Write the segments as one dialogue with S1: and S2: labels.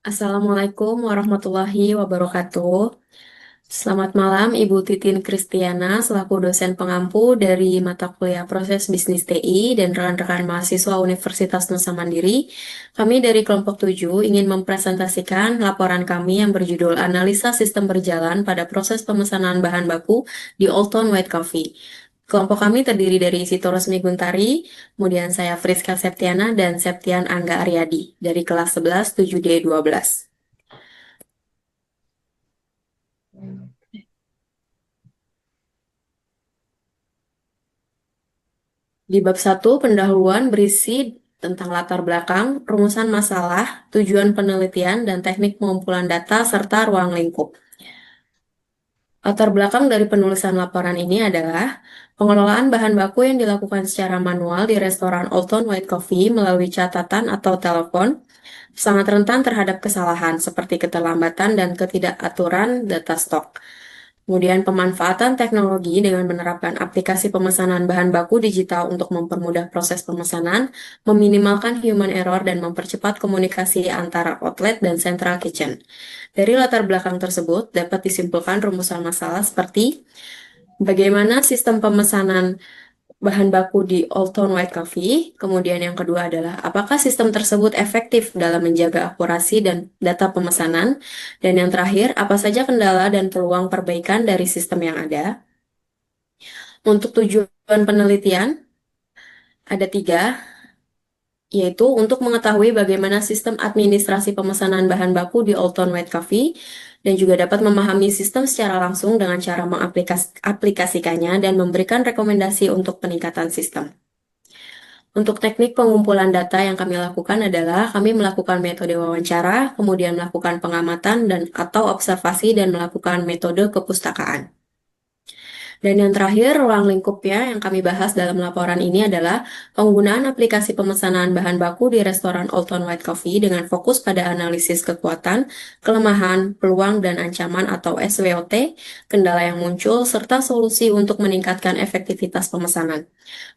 S1: Assalamualaikum warahmatullahi wabarakatuh. Selamat malam Ibu Titin Kristiana selaku dosen pengampu dari mata kuliah Proses Bisnis TI dan rekan-rekan mahasiswa Universitas Nusa Mandiri. Kami dari kelompok 7 ingin mempresentasikan laporan kami yang berjudul Analisa Sistem Berjalan pada Proses Pemesanan Bahan Baku di Old Town White Coffee. Kelompok kami terdiri dari Sito Rosmi Guntari, kemudian saya Friska Septiana dan Septian Angga Aryadi dari kelas 11 7D12. Di bab 1, pendahuluan berisi tentang latar belakang, rumusan masalah, tujuan penelitian, dan teknik pengumpulan data, serta ruang lingkup. Latar belakang dari penulisan laporan ini adalah pengelolaan bahan baku yang dilakukan secara manual di restoran Old Town White Coffee melalui catatan atau telepon, sangat rentan terhadap kesalahan seperti keterlambatan dan ketidakaturan data stok. Kemudian pemanfaatan teknologi dengan menerapkan aplikasi pemesanan bahan baku digital untuk mempermudah proses pemesanan, meminimalkan human error, dan mempercepat komunikasi antara outlet dan central kitchen. Dari latar belakang tersebut, dapat disimpulkan rumusan masalah seperti bagaimana sistem pemesanan bahan baku di Old Town White Coffee. Kemudian yang kedua adalah apakah sistem tersebut efektif dalam menjaga akurasi dan data pemesanan. Dan yang terakhir, apa saja kendala dan peluang perbaikan dari sistem yang ada. Untuk tujuan penelitian, ada 3, yaitu untuk mengetahui bagaimana sistem administrasi pemesanan bahan baku di Old Town White Coffee, dan juga dapat memahami sistem secara langsung dengan cara mengaplikasikannya dan memberikan rekomendasi untuk peningkatan sistem. Untuk teknik pengumpulan data yang kami lakukan adalah kami melakukan metode wawancara, kemudian melakukan pengamatan dan atau observasi dan melakukan metode kepustakaan. Dan yang terakhir, ruang lingkupnya yang kami bahas dalam laporan ini adalah penggunaan aplikasi pemesanan bahan baku di restoran Old Town White Coffee dengan fokus pada analisis kekuatan, kelemahan, peluang, dan ancaman atau SWOT, kendala yang muncul, serta solusi untuk meningkatkan efektivitas pemesanan.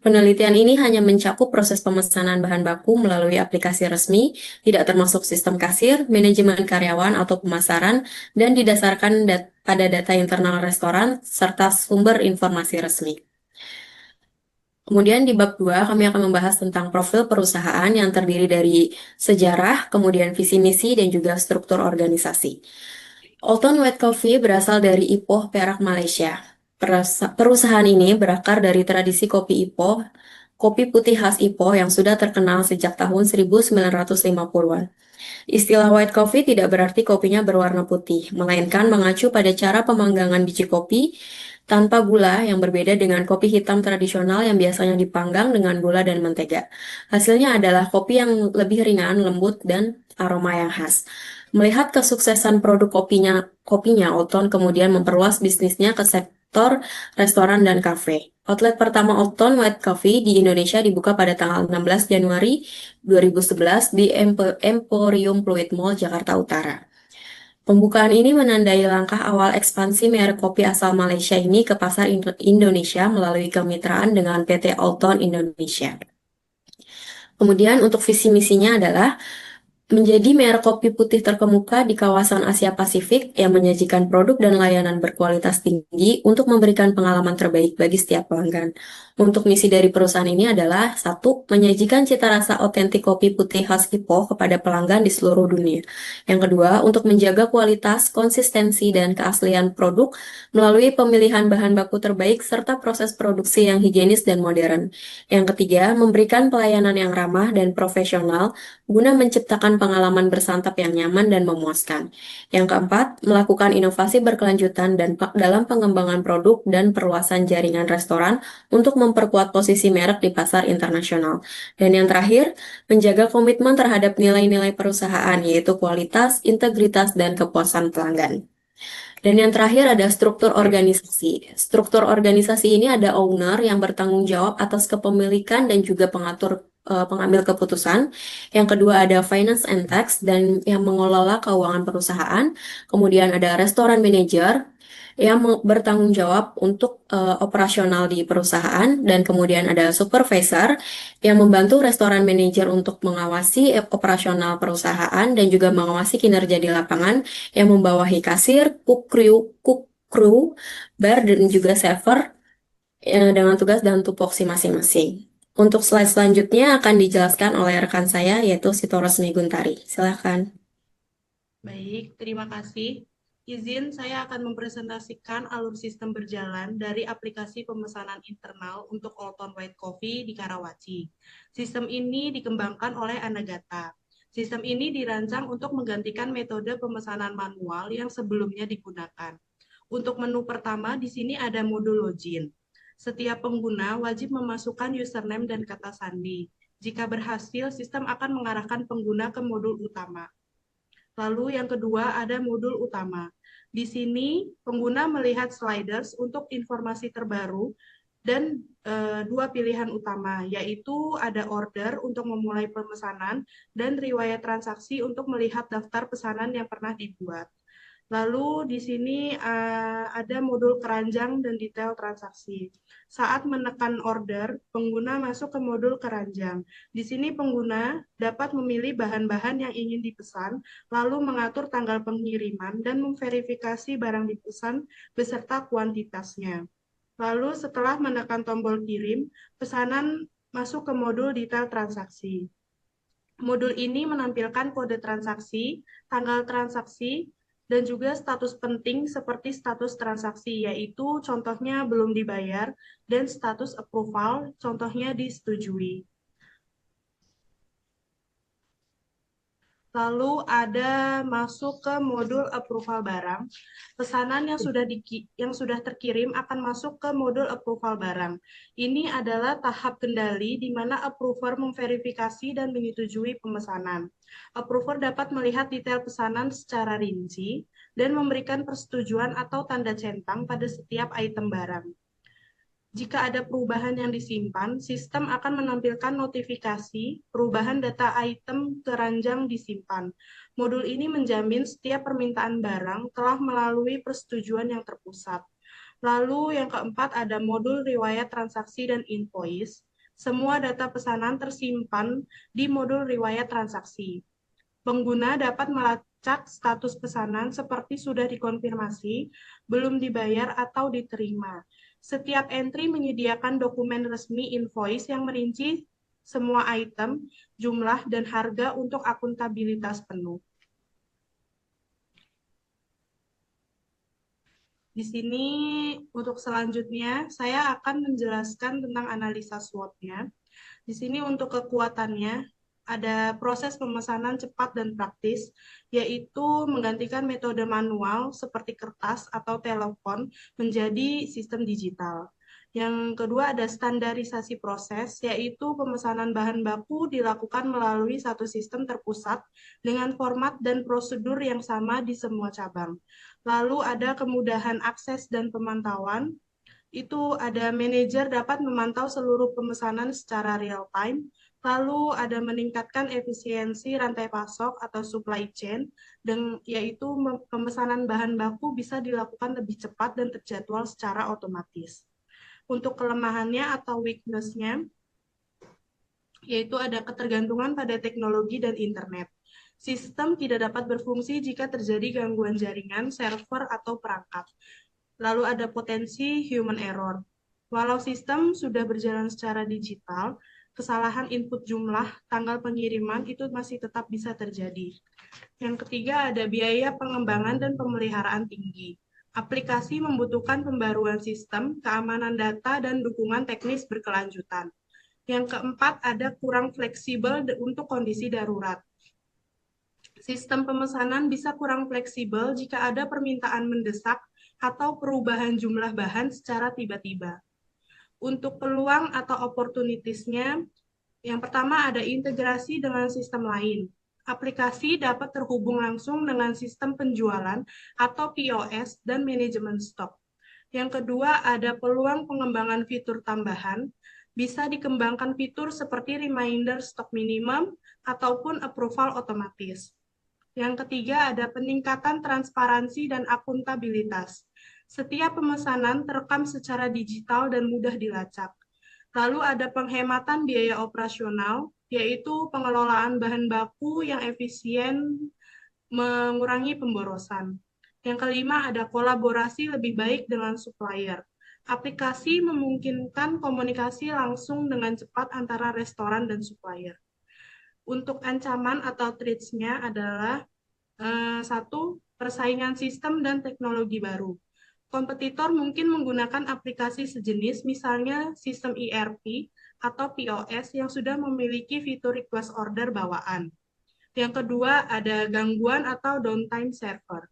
S1: Penelitian ini hanya mencakup proses pemesanan bahan baku melalui aplikasi resmi, tidak termasuk sistem kasir, manajemen karyawan atau pemasaran, dan didasarkan pada data internal restoran, serta sumber informasi resmi. Kemudian di bab 2, kami akan membahas tentang profil perusahaan yang terdiri dari sejarah, kemudian visi misi, dan juga struktur organisasi. Old Town White Coffee berasal dari Ipoh, Perak, Malaysia. Perusahaan ini berakar dari tradisi kopi Ipoh, kopi putih khas Ipoh yang sudah terkenal sejak tahun 1950-an. Istilah white coffee tidak berarti kopinya berwarna putih, melainkan mengacu pada cara pemanggangan biji kopi tanpa gula yang berbeda dengan kopi hitam tradisional yang biasanya dipanggang dengan gula dan mentega. Hasilnya adalah kopi yang lebih ringan, lembut, dan aroma yang khas. Melihat kesuksesan produk kopinya Old Town kemudian memperluas bisnisnya ke sektor restoran dan kafe. Outlet pertama Old Town White Coffee di Indonesia dibuka pada tanggal 16 Januari 2011 di Emporium Pluit Mall, Jakarta Utara. Pembukaan ini menandai langkah awal ekspansi merek kopi asal Malaysia ini ke pasar Indonesia melalui kemitraan dengan PT Old Town Indonesia. Kemudian untuk visi misinya adalah menjadi merek kopi putih terkemuka di kawasan Asia Pasifik yang menyajikan produk dan layanan berkualitas tinggi untuk memberikan pengalaman terbaik bagi setiap pelanggan. Untuk misi dari perusahaan ini adalah 1. Menyajikan cita rasa otentik kopi putih khas Ipoh kepada pelanggan di seluruh dunia. Yang kedua, untuk menjaga kualitas, konsistensi, dan keaslian produk melalui pemilihan bahan baku terbaik serta proses produksi yang higienis dan modern. Yang ketiga, memberikan pelayanan yang ramah dan profesional guna menciptakan pengalaman bersantap yang nyaman dan memuaskan. Yang keempat, melakukan inovasi berkelanjutan dan dalam pengembangan produk dan perluasan jaringan restoran untuk memperkuat posisi merek di pasar internasional. Dan yang terakhir, menjaga komitmen terhadap nilai-nilai perusahaan, yaitu kualitas, integritas, dan kepuasan pelanggan. Dan yang terakhir ada struktur organisasi. Struktur organisasi ini ada owner yang bertanggung jawab atas kepemilikan dan juga pengatur pengambil keputusan. Yang kedua ada finance and tax dan yang mengelola keuangan perusahaan. Kemudian ada restoran manager yang bertanggung jawab untuk operasional di perusahaan, dan kemudian ada supervisor yang membantu restoran manager untuk mengawasi operasional perusahaan dan juga mengawasi kinerja di lapangan, yang membawahi kasir, cook crew, bar, dan juga server dengan tugas dan tupoksi masing-masing. Untuk slide selanjutnya akan dijelaskan oleh rekan saya, yaitu Sito Rosmi Guntari. Silakan.
S2: Baik, terima kasih. Izin saya akan mempresentasikan alur sistem berjalan dari aplikasi pemesanan internal untuk Old Town White Coffee di Karawaci. Sistem ini dikembangkan oleh Anagata. Sistem ini dirancang untuk menggantikan metode pemesanan manual yang sebelumnya digunakan. Untuk menu pertama, di sini ada modul login. Setiap pengguna wajib memasukkan username dan kata sandi. Jika berhasil, sistem akan mengarahkan pengguna ke modul utama. Lalu yang kedua ada modul utama. Di sini pengguna melihat sliders untuk informasi terbaru dan dua pilihan utama, yaitu ada order untuk memulai pemesanan dan riwayat transaksi untuk melihat daftar pesanan yang pernah dibuat. Lalu di sini ada modul keranjang dan detail transaksi. Saat menekan order, pengguna masuk ke modul keranjang. Di sini pengguna dapat memilih bahan-bahan yang ingin dipesan, lalu mengatur tanggal pengiriman dan memverifikasi barang dipesan beserta kuantitasnya. Lalu setelah menekan tombol kirim, pesanan masuk ke modul detail transaksi. Modul ini menampilkan kode transaksi, tanggal transaksi, dan juga status penting seperti status transaksi, yaitu contohnya belum dibayar, dan status approval, contohnya disetujui. Lalu ada masuk ke modul approval barang. Pesanan yang sudah terkirim akan masuk ke modul approval barang. Ini adalah tahap kendali di mana approver memverifikasi dan menyetujui pemesanan. Approver dapat melihat detail pesanan secara rinci dan memberikan persetujuan atau tanda centang pada setiap item barang. Jika ada perubahan yang disimpan, sistem akan menampilkan notifikasi perubahan data item keranjang disimpan. Modul ini menjamin setiap permintaan barang telah melalui persetujuan yang terpusat. Lalu yang keempat ada modul riwayat transaksi dan invoice. Semua data pesanan tersimpan di modul riwayat transaksi. Pengguna dapat melacak status pesanan seperti sudah dikonfirmasi, belum dibayar, atau diterima. Setiap entry menyediakan dokumen resmi invoice yang merinci semua item, jumlah, dan harga untuk akuntabilitas penuh. Di sini untuk selanjutnya saya akan menjelaskan tentang analisa SWOT-nya. Di sini untuk kekuatannya ada proses pemesanan cepat dan praktis, yaitu menggantikan metode manual seperti kertas atau telepon menjadi sistem digital. Yang kedua ada standarisasi proses, yaitu pemesanan bahan baku dilakukan melalui satu sistem terpusat dengan format dan prosedur yang sama di semua cabang. Lalu ada kemudahan akses dan pemantauan, itu ada manajer dapat memantau seluruh pemesanan secara real time, lalu ada meningkatkan efisiensi rantai pasok atau supply chain, dan yaitu pemesanan bahan baku bisa dilakukan lebih cepat dan terjadwal secara otomatis. Untuk kelemahannya atau weakness-nya, yaitu ada ketergantungan pada teknologi dan internet. Sistem tidak dapat berfungsi jika terjadi gangguan jaringan, server, atau perangkat. Lalu ada potensi human error. Walau sistem sudah berjalan secara digital, kesalahan input jumlah, tanggal pengiriman itu masih tetap bisa terjadi. Yang ketiga ada biaya pengembangan dan pemeliharaan tinggi. Aplikasi membutuhkan pembaruan sistem, keamanan data, dan dukungan teknis berkelanjutan. Yang keempat ada kurang fleksibel untuk kondisi darurat. Sistem pemesanan bisa kurang fleksibel jika ada permintaan mendesak atau perubahan jumlah bahan secara tiba-tiba. Untuk peluang atau opportunities-nya, yang pertama ada integrasi dengan sistem lain. Aplikasi dapat terhubung langsung dengan sistem penjualan atau POS dan manajemen stok. Yang kedua ada peluang pengembangan fitur tambahan. Bisa dikembangkan fitur seperti reminder stok minimum ataupun approval otomatis. Yang ketiga ada peningkatan transparansi dan akuntabilitas. Setiap pemesanan terekam secara digital dan mudah dilacak. Lalu ada penghematan biaya operasional, yaitu pengelolaan bahan baku yang efisien mengurangi pemborosan. Yang kelima ada kolaborasi lebih baik dengan supplier. Aplikasi memungkinkan komunikasi langsung dengan cepat antara restoran dan supplier. Untuk ancaman atau threats-nya adalah satu, persaingan sistem dan teknologi baru. Kompetitor mungkin menggunakan aplikasi sejenis, misalnya sistem ERP atau POS yang sudah memiliki fitur request order bawaan. Yang kedua, ada gangguan atau downtime server.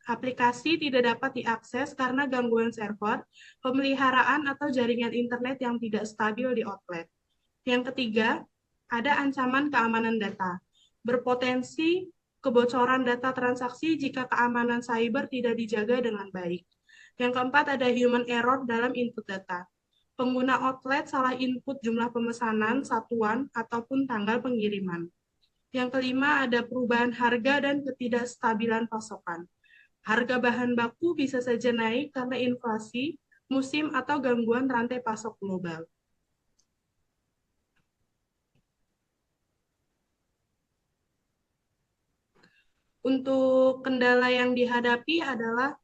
S2: Aplikasi tidak dapat diakses karena gangguan server, pemeliharaan atau jaringan internet yang tidak stabil di outlet. Yang ketiga, ada ancaman keamanan data. Berpotensi kebocoran data transaksi jika keamanan cyber tidak dijaga dengan baik. Yang keempat, ada human error dalam input data. Pengguna outlet salah input jumlah pemesanan, satuan, ataupun tanggal pengiriman. Yang kelima, ada perubahan harga dan ketidakstabilan pasokan. Harga bahan baku bisa saja naik karena inflasi, musim, atau gangguan rantai pasok global. Untuk kendala yang dihadapi adalah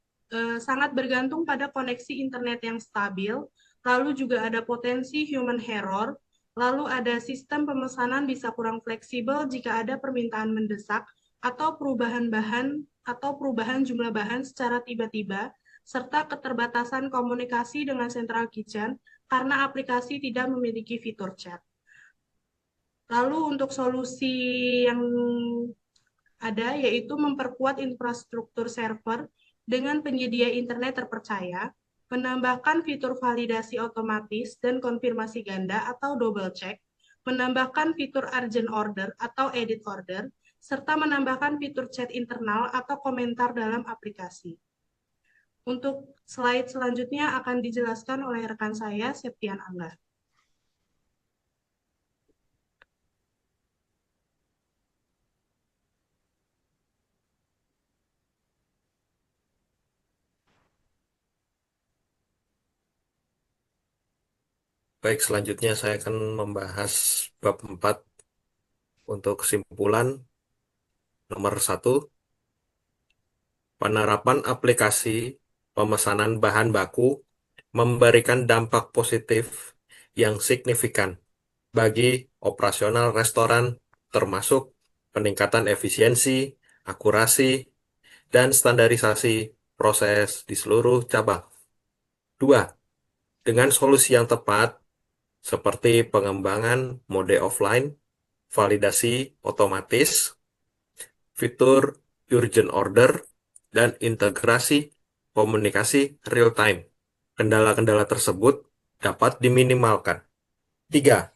S2: sangat bergantung pada koneksi internet yang stabil, lalu juga ada potensi human error, lalu ada sistem pemesanan bisa kurang fleksibel jika ada permintaan mendesak, atau perubahan bahan atau perubahan jumlah bahan secara tiba-tiba, serta keterbatasan komunikasi dengan central kitchen karena aplikasi tidak memiliki fitur chat. Lalu untuk solusi yang ada yaitu memperkuat infrastruktur server dengan penyedia internet terpercaya, menambahkan fitur validasi otomatis dan konfirmasi ganda atau double check, menambahkan fitur urgent order atau edit order, serta menambahkan fitur chat internal atau komentar dalam aplikasi. Untuk slide selanjutnya akan dijelaskan oleh rekan saya, Septian Angga.
S3: Baik, selanjutnya saya akan membahas bab 4 untuk kesimpulan nomor 1, penerapan aplikasi pemesanan bahan baku memberikan dampak positif yang signifikan bagi operasional restoran, termasuk peningkatan efisiensi, akurasi, dan standarisasi proses di seluruh cabang. 2, dengan solusi yang tepat, seperti pengembangan mode offline, validasi otomatis, fitur urgent order, dan integrasi komunikasi real-time. Kendala-kendala tersebut dapat diminimalkan. 3,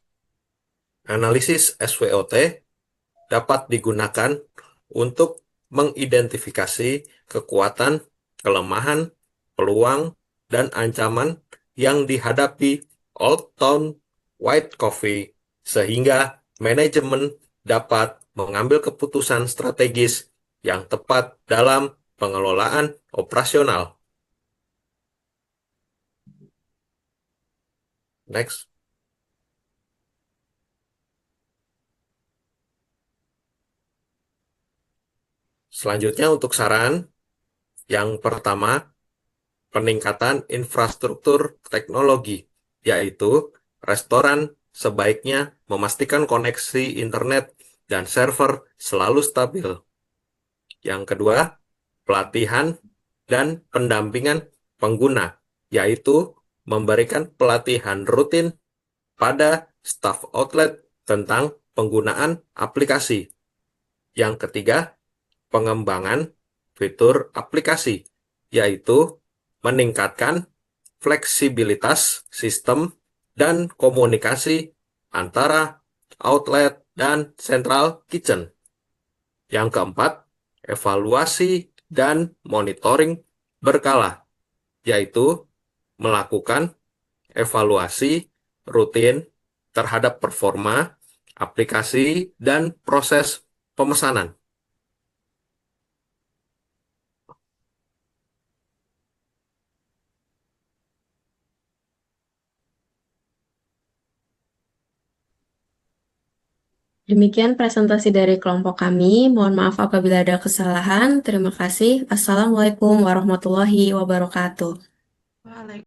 S3: analisis SWOT dapat digunakan untuk mengidentifikasi kekuatan, kelemahan, peluang, dan ancaman yang dihadapi Old Town White Coffee sehingga manajemen dapat mengambil keputusan strategis yang tepat dalam pengelolaan operasional. Next. Selanjutnya untuk saran, yang pertama, peningkatan infrastruktur teknologi, yaitu restoran sebaiknya memastikan koneksi internet dan server selalu stabil. Yang kedua, pelatihan dan pendampingan pengguna, yaitu memberikan pelatihan rutin pada staf outlet tentang penggunaan aplikasi. Yang ketiga, pengembangan fitur aplikasi, yaitu meningkatkan fleksibilitas sistem dan komunikasi antara outlet dan central kitchen. Yang keempat, evaluasi dan monitoring berkala, yaitu melakukan evaluasi rutin terhadap performa, aplikasi, dan proses pemesanan.
S1: Demikian presentasi dari kelompok kami. Mohon maaf apabila ada kesalahan. Terima kasih. Assalamualaikum warahmatullahi wabarakatuh.
S2: Waalaikumsalam.